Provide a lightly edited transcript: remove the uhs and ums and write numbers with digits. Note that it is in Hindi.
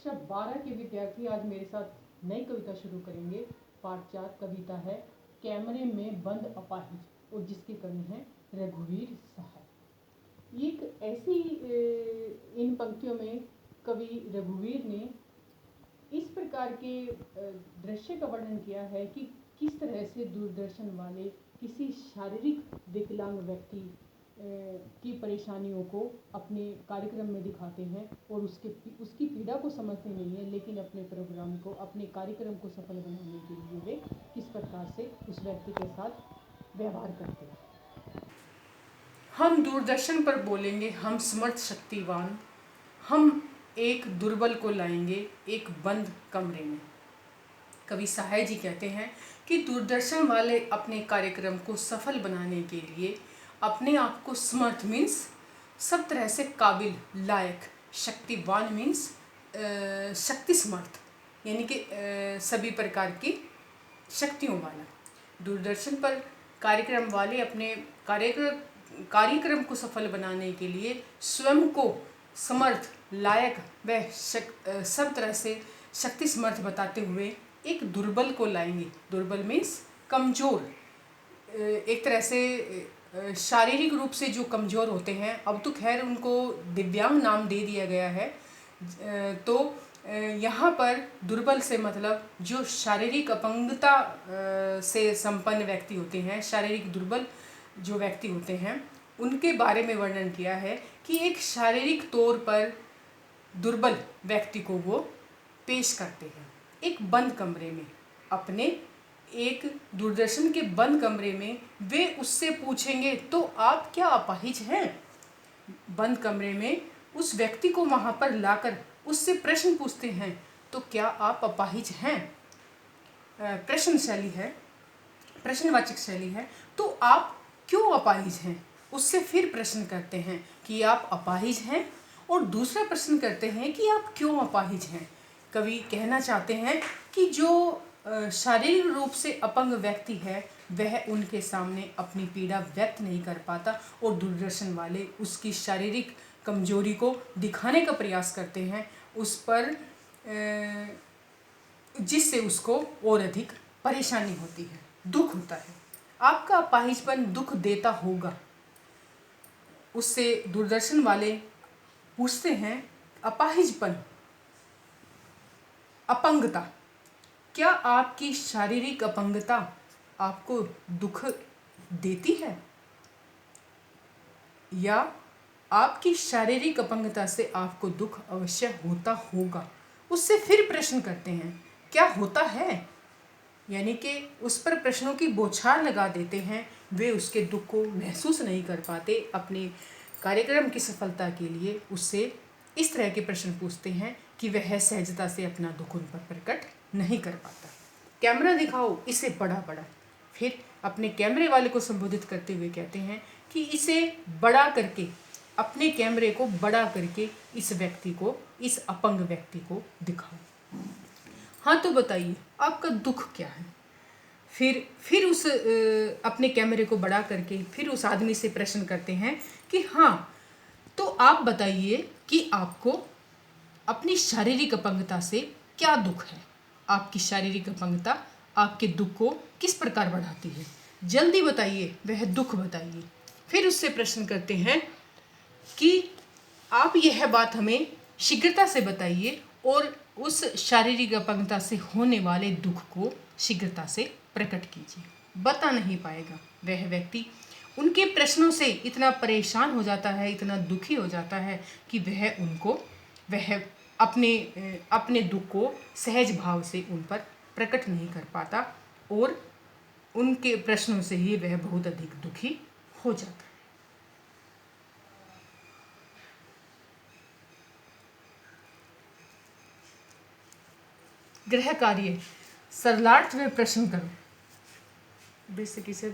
कक्षा 12 के विद्यार्थी आज मेरे साथ नई कविता शुरू करेंगे। पाठ 4 कविता है कैमरे में बंद अपाहिज, और जिसके कवि हैं रघुवीर सहाय। एक ऐसी इन पंक्तियों में कवि रघुवीर ने इस प्रकार के दृश्य का वर्णन किया है कि किस तरह से दूरदर्शन वाले किसी शारीरिक विकलांग व्यक्ति की परेशानियों को अपने कार्यक्रम में दिखाते हैं और उसकी पीड़ा को समझते नहीं है, लेकिन अपने प्रोग्राम को, अपने कार्यक्रम को सफल बनाने के लिए वे किस प्रकार से उस व्यक्ति के साथ व्यवहार करते हैं। हम दूरदर्शन पर बोलेंगे हम समर्थ शक्तिवान, हम एक दुर्बल को लाएंगे एक बंद कमरे में। कवि सहाय जी कहते हैं कि दूरदर्शन वाले अपने कार्यक्रम को सफल बनाने के लिए अपने आप को समर्थ मीन्स सब तरह से काबिल, लायक, शक्तिवान मीन्स शक्ति समर्थ, यानी कि सभी प्रकार की शक्तियों वाला। दूरदर्शन पर कार्यक्रम वाले अपने कार्यक्रम को सफल बनाने के लिए स्वयं को समर्थ, लायक व सब तरह से शक्ति समर्थ बताते हुए एक दुर्बल को लाएंगे। दुर्बल मीन्स कमज़ोर, एक तरह से शारीरिक रूप से जो कमज़ोर होते हैं। अब तो खैर उनको दिव्यांग नाम दे दिया गया है, तो यहाँ पर दुर्बल से मतलब जो शारीरिक अपंगता से संपन्न व्यक्ति होते हैं, शारीरिक दुर्बल जो व्यक्ति होते हैं, उनके बारे में वर्णन किया है कि एक शारीरिक तौर पर दुर्बल व्यक्ति को वो पेश करते हैं एक बंद कमरे में। अपने एक दूरदर्शन के बंद कमरे में वे उससे पूछेंगे तो आप क्या अपाहिज हैं। बंद कमरे में उस व्यक्ति को वहाँ पर लाकर उससे प्रश्न पूछते हैं तो क्या आप अपाहिज हैं। प्रश्न शैली है, प्रश्नवाचक शैली है। तो आप क्यों अपाहिज हैं, उससे फिर प्रश्न करते हैं कि आप अपाहिज हैं, और दूसरा प्रश्न करते हैं कि आप क्यों अपाहिज हैं। कवि कहना चाहते हैं कि जो शारीरिक रूप से अपंग व्यक्ति है वह उनके सामने अपनी पीड़ा व्यक्त नहीं कर पाता, और दूरदर्शन वाले उसकी शारीरिक कमजोरी को दिखाने का प्रयास करते हैं उस पर, जिससे उसको और अधिक परेशानी होती है, दुख होता है। आपका अपाहिजपन दुख देता होगा। उससे दूरदर्शन वाले पूछते हैं अपाहिजपन, अपंगता, क्या आपकी शारीरिक अपंगता आपको दुख देती है, या आपकी शारीरिक अपंगता से आपको दुख अवश्य होता होगा। उससे फिर प्रश्न करते हैं क्या होता है, यानी कि उस पर प्रश्नों की बौछार लगा देते हैं। वे उसके दुख को महसूस नहीं कर पाते। अपने कार्यक्रम की सफलता के लिए उससे इस तरह के प्रश्न पूछते हैं कि वह सहजता से अपना दुख उन पर प्रकट नहीं कर पाता। कैमरा दिखाओ इसे बड़ा बड़ा। फिर अपने कैमरे वाले को संबोधित करते हुए कहते हैं कि इसे बड़ा करके, अपने कैमरे को बड़ा करके इस व्यक्ति को, इस अपंग व्यक्ति को दिखाओ। हाँ तो बताइए आपका दुख क्या है। फिर उस अपने कैमरे को बड़ा करके फिर उस आदमी से प्रश्न करते हैं कि हाँ तो आप बताइए कि आपको अपनी शारीरिक अपंगता से क्या दुख है। आपकी शारीरिक अपंगता आपके दुख को किस प्रकार बढ़ाती है, जल्दी बताइए, वह दुख बताइए। फिर उससे प्रश्न करते हैं कि आप यह बात हमें शीघ्रता से बताइए और उस शारीरिक अपंगता से होने वाले दुख को शीघ्रता से प्रकट कीजिए। बता नहीं पाएगा वह व्यक्ति। उनके प्रश्नों से इतना परेशान हो जाता है, इतना दुखी हो जाता है कि वह अपने दुख को सहज भाव से उन पर प्रकट नहीं कर पाता, और उनके प्रश्नों से ही वह बहुत अधिक दुखी हो जाता है। गृह कार्य, सरलार्थ में प्रश्न करो। बेसिक इसे